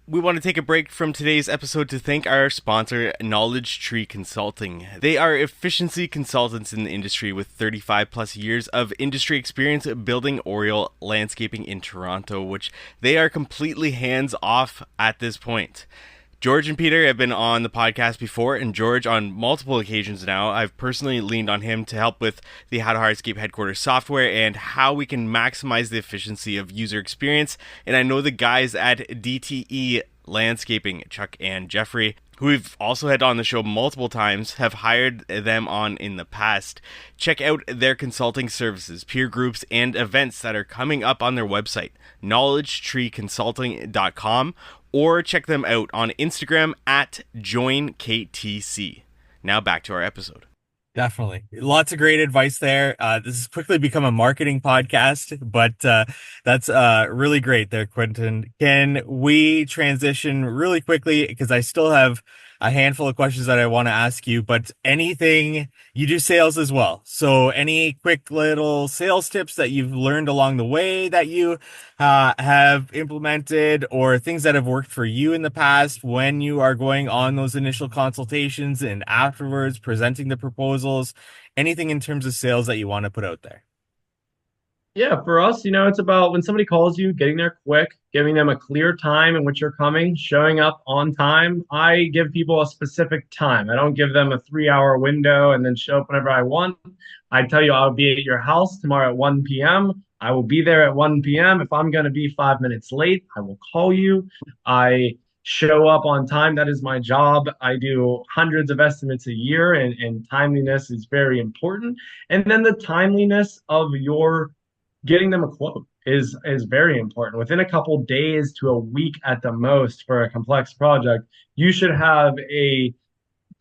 We want to take a break from today's episode to thank our sponsor, Knowledge Tree Consulting. They are efficiency consultants in the industry with 35 plus years of industry experience building Oriole landscaping in Toronto, which they are completely hands off at this point. George and Peter have been on the podcast before, and George on multiple occasions now. I've personally leaned on him to help with the How to Hardscape Headquarters software and how we can maximize the efficiency of user experience. And I know the guys at DTE Landscaping, Chuck and Jeffrey, who we've also had on the show multiple times, have hired them on in the past. Check out their consulting services, peer groups, and events that are coming up on their website, knowledgetreeconsulting.com, or check them out on Instagram at joinktc. Now back to our episode. Definitely. Lots of great advice there. This has quickly become a marketing podcast, but that's really great there, Quinten. Can we transition really quickly? Because I still have a handful of questions that I want to ask you, but anything, you do sales as well. So any quick little sales tips that you've learned along the way that you have implemented, or things that have worked for you in the past when you are going on those initial consultations and afterwards presenting the proposals, anything in terms of sales that you want to put out there? Yeah, for us, it's about when somebody calls you, getting there quick, giving them a clear time in which you're coming, showing up on time. I give people a specific time. I don't give them a 3 hour window and then show up whenever I want. I tell you, I'll be at your house tomorrow at 1 p.m. I will be there at 1 p.m. If I'm going to be 5 minutes late, I will call you. I show up on time. That is my job. I do hundreds of estimates a year, and timeliness is very important. And then the timeliness of your getting them a quote is very important. Within a couple days to a week at the most for a complex project, you should have a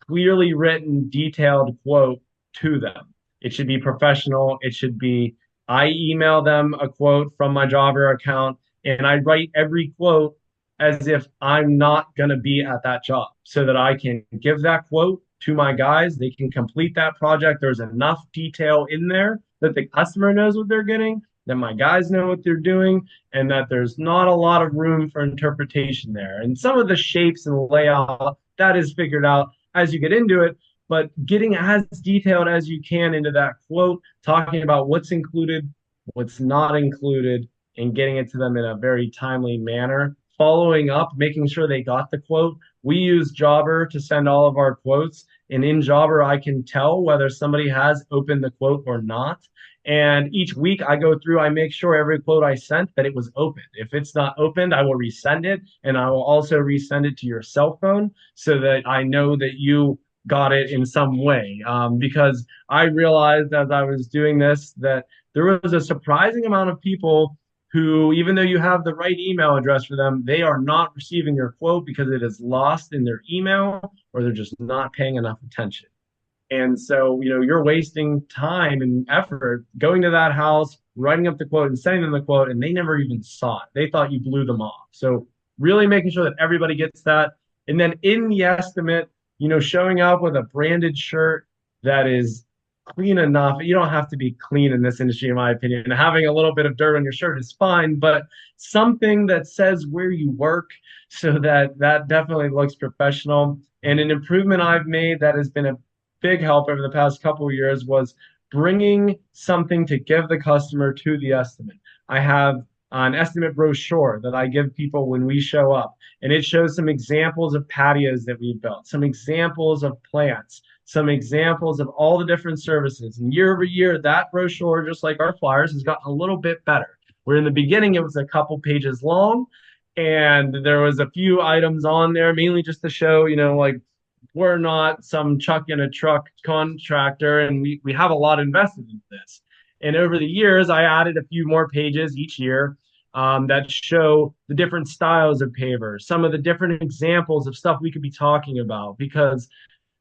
clearly written, detailed quote to them. It should be professional. It should be, I email them a quote from my Jobber account, and I write every quote as if I'm not going to be at that job so that I can give that quote to my guys. They can complete that project. There's enough detail in there that the customer knows what they're getting, that my guys know what they're doing, and that there's not a lot of room for interpretation there. And some of the shapes and layout, that is figured out as you get into it, but getting as detailed as you can into that quote, talking about what's included, what's not included, and getting it to them in a very timely manner. Following up, making sure they got the quote. We use Jobber to send all of our quotes, and in Jobber, I can tell whether somebody has opened the quote or not. And each week I go through, I make sure every quote I sent that it was opened. If it's not opened, I will resend it. And I will also resend it to your cell phone so that I know that you got it in some way. Because I realized as I was doing this that there was a surprising amount of people who, even though you have the right email address for them, they are not receiving your quote because it is lost in their email, or they're just not paying enough attention. And so, you're wasting time and effort going to that house, writing up the quote and sending them the quote, and they never even saw it. They thought you blew them off. So really making sure that everybody gets that. And then in the estimate, showing up with a branded shirt that is clean enough. You don't have to be clean in this industry, in my opinion. Having a little bit of dirt on your shirt is fine, but something that says where you work so that that definitely looks professional. And an improvement I've made that has been a big help over the past couple of years was bringing something to give the customer to the estimate. I have an estimate brochure that I give people when we show up, and it shows some examples of patios that we've built, some examples of plants, some examples of all the different services. And year over year, that brochure, just like our flyers, has gotten a little bit better. Where in the beginning, it was a couple pages long, and there was a few items on there, mainly just to show, like, we're not some chuck in a truck contractor, and we have a lot invested in this. And over the years, I added a few more pages each year that show the different styles of pavers, some of the different examples of stuff we could be talking about. Because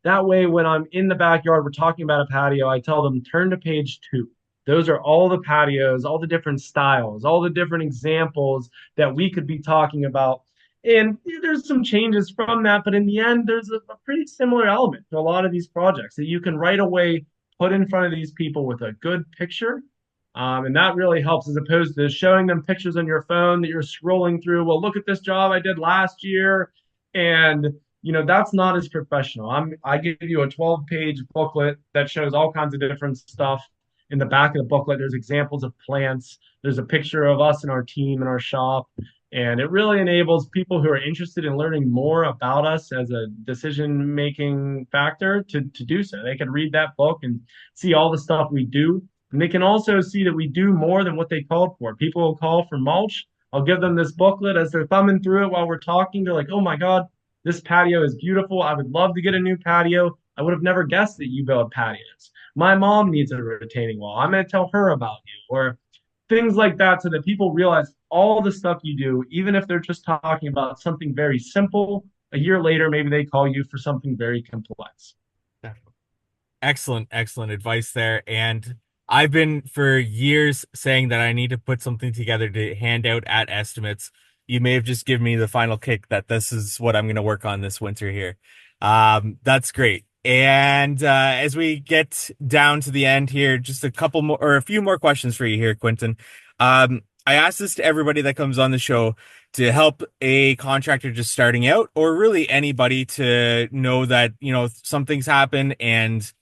That way, when I'm in the backyard, we're talking about a patio, I tell them, turn to page 2. Those are all the patios, all the different styles, all the different examples that we could be talking about. And there's some changes from that, but in the end, there's a pretty similar element to a lot of these projects that you can right away put in front of these people with a good picture. And that really helps as opposed to showing them pictures on your phone that you're scrolling through. Well, look at this job I did last year. And that's not as professional. I give you a 12-page booklet that shows all kinds of different stuff. In the back of the booklet, there's examples of plants. There's a picture of us and our team and our shop. And it really enables people who are interested in learning more about us as a decision-making factor to do so. They can read that book and see all the stuff we do. And they can also see that we do more than what they called for. People will call for mulch. I'll give them this booklet as they're thumbing through it while we're talking. They're like, oh my God, this patio is beautiful. I would love to get a new patio. I would have never guessed that you build patios. My mom needs a retaining wall. I'm going to tell her about you, or things like that, so that people realize all the stuff you do, even if they're just talking about something very simple. A year later, maybe they call you for something very complex. Excellent, excellent advice there. And I've been for years saying that I need to put something together to hand out at estimates. You may have just given me the final kick that this is what I'm going to work on this winter here. That's great. And as we get down to the end here, just a couple more or a few more questions for you here, Quinten. I ask this to everybody that comes on the show to help a contractor just starting out, or really anybody to know that, some things happen and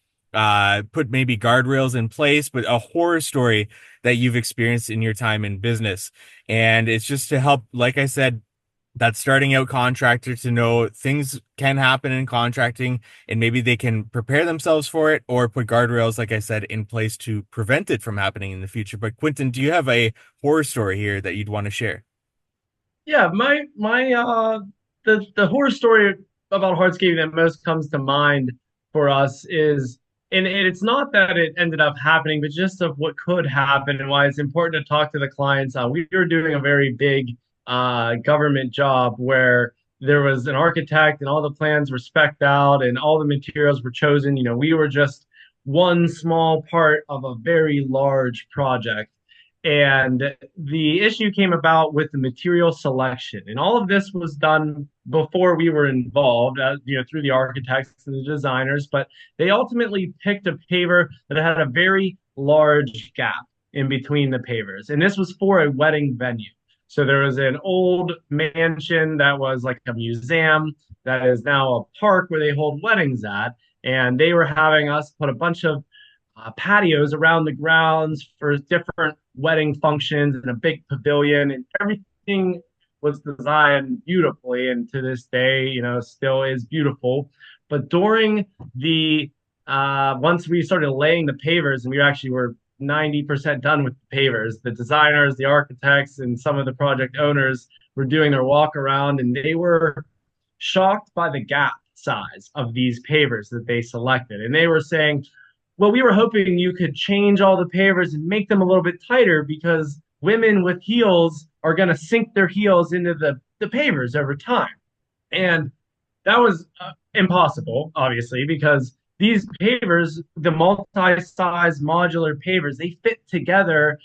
put maybe guardrails in place, but a horror story that you've experienced in your time in business. And it's just to help, like I said, that starting out contractor to know things can happen in contracting and maybe they can prepare themselves for it or put guardrails, like I said, in place to prevent it from happening in the future. But Quinten, do you have a horror story here that you'd want to share? Yeah, my the horror story about hardscaping that most comes to mind for us is, and it's not that it ended up happening, but just of what could happen and why it's important to talk to the clients. We were doing a very big government job where there was an architect and all the plans were spec'd out and all the materials were chosen. We were just one small part of a very large project. And the issue came about with the material selection. And all of this was done before we were involved, through the architects and the designers. But they ultimately picked a paver that had a very large gap in between the pavers. And this was for a wedding venue. So there was an old mansion that was like a museum that is now a park where they hold weddings at. And they were having us put a bunch of patios around the grounds for different wedding functions and a big pavilion, and everything was designed beautifully, and to this day, still is beautiful. But during the once we started laying the pavers, and we actually were 90% done with the pavers, the designers, the architects, and some of the project owners were doing their walk around, and they were shocked by the gap size of these pavers that they selected. And they were saying, well, we were hoping you could change all the pavers and make them a little bit tighter because women with heels are going to sink their heels into the pavers over time. And that was impossible, obviously, because these pavers, the multi-size modular pavers, they fit together,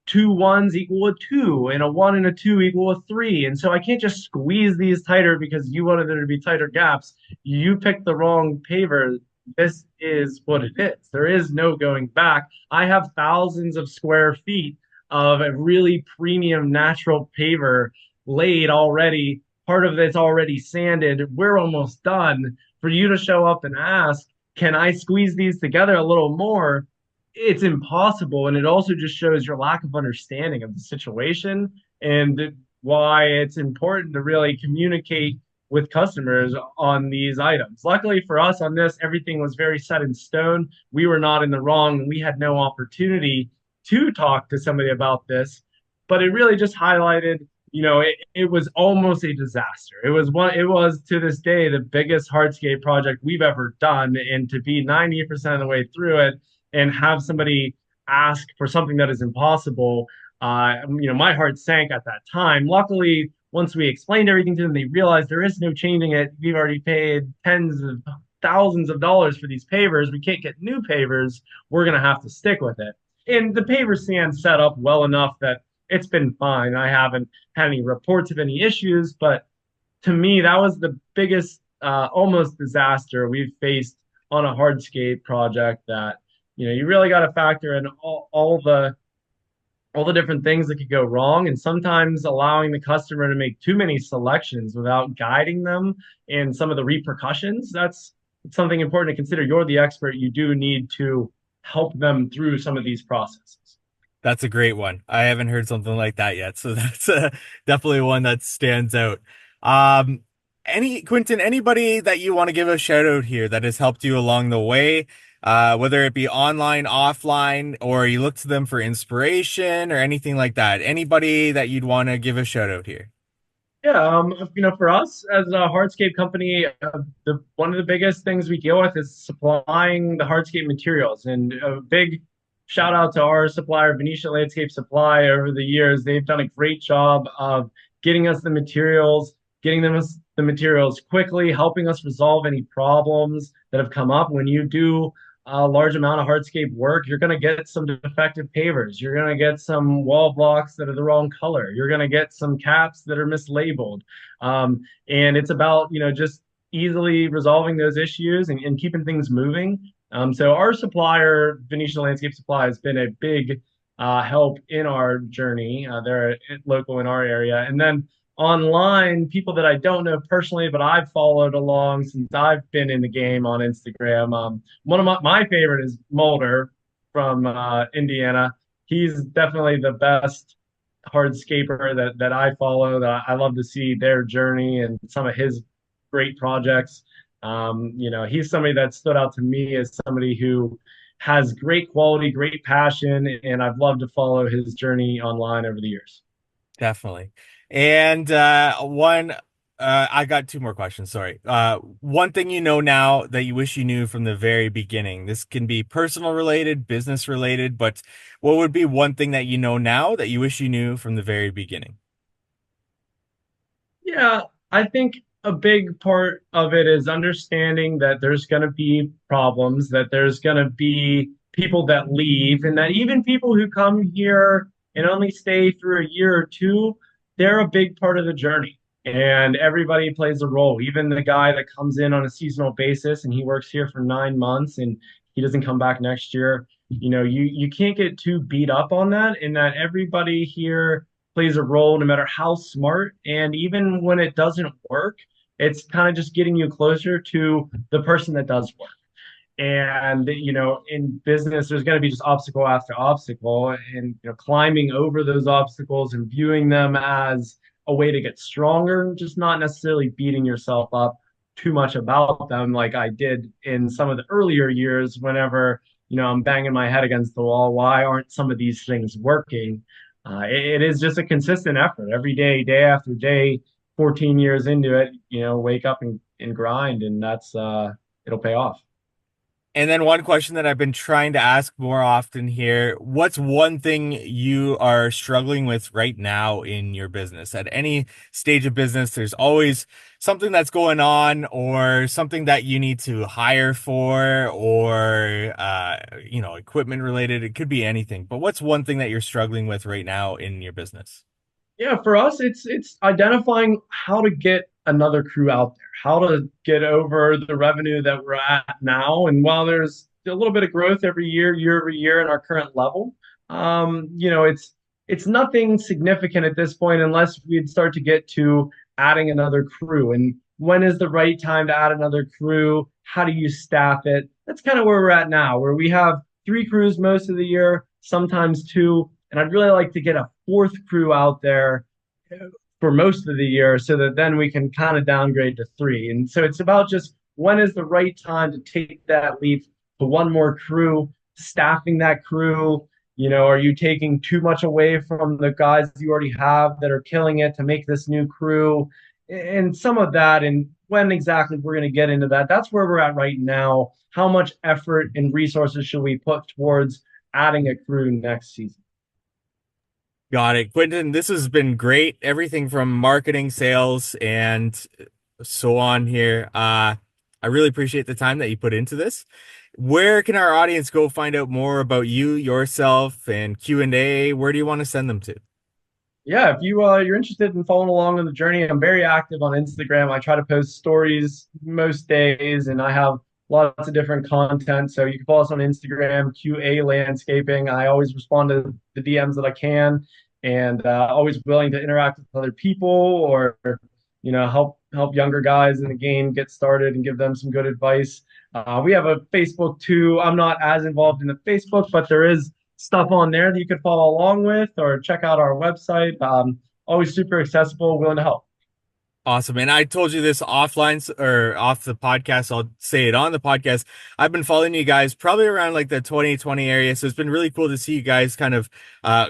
two ones equal a two, and a one and a two equal a three. And so I can't just squeeze these tighter because you wanted there to be tighter gaps. You picked the wrong paver. This is what it is. There is no going back. I have thousands of square feet of a really premium natural paver laid already. Part of it's already sanded. We're almost done. For you to show up and ask, can I squeeze these together a little more? It's impossible. And it also just shows your lack of understanding of the situation and why it's important to really communicate with customers on these items. Luckily for us on this, everything was very set in stone. We were not in the wrong. We had no opportunity to talk to somebody about this, but it really just highlighted, it was almost a disaster. It was to this day the biggest hardscape project we've ever done. And to be 90% of the way through it and have somebody ask for something that is impossible, my heart sank at that time. Luckily, once we explained everything to them, they realized there is no changing it. We've already paid tens of thousands of dollars for these pavers. We can't get new pavers. We're going to have to stick with it. And the paver stand's set up well enough that it's been fine. I haven't had any reports of any issues, but to me, that was the biggest almost disaster we've faced on a hardscape project that, you really got to factor in all the different things that could go wrong, and sometimes allowing the customer to make too many selections without guiding them and some of the repercussions. That's something important to consider. You're the expert. You do need to help them through some of these processes. That's a great one. I haven't heard something like that yet, so that's definitely one that stands out. Um, Quinten, anybody that you want to give a shout out here that has helped you along the way, whether it be online, offline, or you look to them for inspiration or anything like that. Anybody that you'd want to give a shout out here? Yeah, for us as a hardscape company, the one of the biggest things we deal with is supplying the hardscape materials. And a big shout out to our supplier, Venetia Landscape Supply. Over the years, they've done a great job of getting us the materials, getting them us the materials quickly, helping us resolve any problems that have come up. When you do a large amount of hardscape work, you're going to get some defective pavers. You're going to get some wall blocks that are the wrong color. You're going to get some caps that are mislabeled. And it's about, just easily resolving those issues and keeping things moving. So our supplier, Venetia Landscape Supply, has been a big help in our journey. They're local in our area. And then online, people that I don't know personally, but I've followed along since I've been in the game on Instagram. One of my favorite is Mulder from Indiana. He's definitely the best hardscaper that I follow. That I love to see their journey and some of his great projects. He's somebody that stood out to me as somebody who has great quality, great passion, and I've loved to follow his journey online over the years. Definitely. And I got two more questions. Sorry. One thing you know now that you wish you knew from the very beginning. This can be personal related, business related, but what would be one thing that you know now that you wish you knew from the very beginning? Yeah, I think a big part of it is understanding that there's going to be problems, that there's going to be people that leave, and that even people who come here and only stay for a year or two, they're a big part of the journey. And everybody plays a role. Even the guy that comes in on a seasonal basis and he works here for 9 months and he doesn't come back next year. You can't get too beat up on that, in that everybody here plays a role no matter how smart. And even when it doesn't work, it's kind of just getting you closer to the person that does work. And in business, there's going to be just obstacle after obstacle, and climbing over those obstacles and viewing them as a way to get stronger, just not necessarily beating yourself up too much about them like I did in some of the earlier years. Whenever I'm banging my head against the wall, why aren't some of these things working? It is just a consistent effort every day, day after day. 14 years into it, wake up and grind, and that's it'll pay off. And then one question that I've been trying to ask more often here, what's one thing you are struggling with right now in your business? At any stage of business, there's always something that's going on or something that you need to hire for or equipment related. It could be anything. But what's one thing that you're struggling with right now in your business? Yeah, for us, it's identifying how to get another crew out there, how to get over the revenue that we're at now. And while there's a little bit of growth every year, year over year in our current level, it's nothing significant at this point unless we'd start to get to adding another crew. And when is the right time to add another crew? How do you staff it? That's kind of where we're at now, where we have three crews most of the year, sometimes two. And I'd really like to get a fourth crew out there for most of the year so that then we can kind of downgrade to three. And so it's about just when is the right time to take that leap to one more crew, staffing that crew. Are you taking too much away from the guys you already have that are killing it to make this new crew? And some of that, and when exactly we're going to get into that, that's where we're at right now. How much effort and resources should we put towards adding a crew next season? Got it. Quinten, this has been great. Everything from marketing, sales, and so on here. I really appreciate the time that you put into this. Where can our audience go find out more about you, yourself, and Q&A? Where do you want to send them to? Yeah, if you're interested in following along on the journey, I'm very active on Instagram. I try to post stories most days, and I have lots of different content. So you can follow us on Instagram, QA Landscaping. I always respond to the DMs that I can, and always willing to interact with other people or help younger guys in the game get started and give them some good advice. We have a Facebook too. I'm not as involved in the Facebook, but there is stuff on there that you could follow along with or check out our website. Always super accessible, willing to help. Awesome. And I told you this offline or off the podcast. I'll say it on the podcast. I've been following you guys probably around like the 2020 area. So it's been really cool to see you guys kind of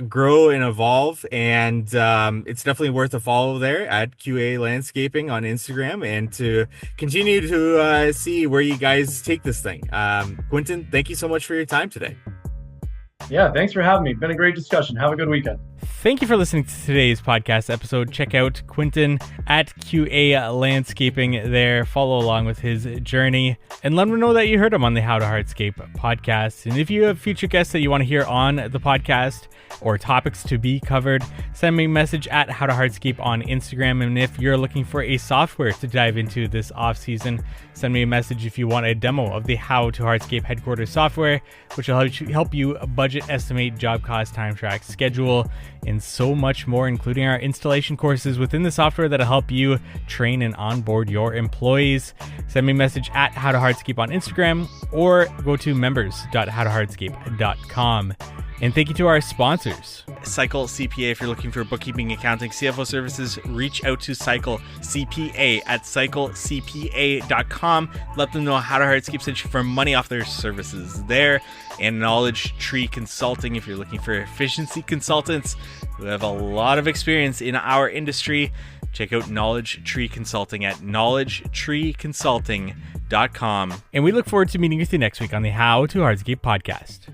grow and evolve. And it's definitely worth a follow there at QA Landscaping on Instagram and to continue to see where you guys take this thing. Quinten, thank you so much for your time today. Yeah, thanks for having me. Been a great discussion. Have a good weekend. Thank you for listening to today's podcast episode. Check out Quinten at QA Landscaping there. Follow along with his journey and let him know that you heard him on the How to Hardscape podcast. And if you have future guests that you want to hear on the podcast or topics to be covered, send me a message at How to Hardscape on Instagram. And if you're looking for a software to dive into this off season, send me a message if you want a demo of the How to Hardscape Headquarters software, which will help you budget, estimate, job cost, time track, schedule, and so much more, including our installation courses within the software that'll help you train and onboard your employees. Send me a message at How to Hardscape on Instagram or go to members.howtohardscape.com. And thank you to our sponsors. Cycle CPA. If you're looking for bookkeeping, accounting, CFO services, reach out to Cycle CPA at cyclecpa.com. Let them know How to Hardscape sent you for money off their services there. And Knowledge Tree Consulting. If you're looking for efficiency consultants who have a lot of experience in our industry, check out Knowledge Tree Consulting at knowledgetreeconsulting.com. And we look forward to meeting with you next week on the How to Hardscape podcast.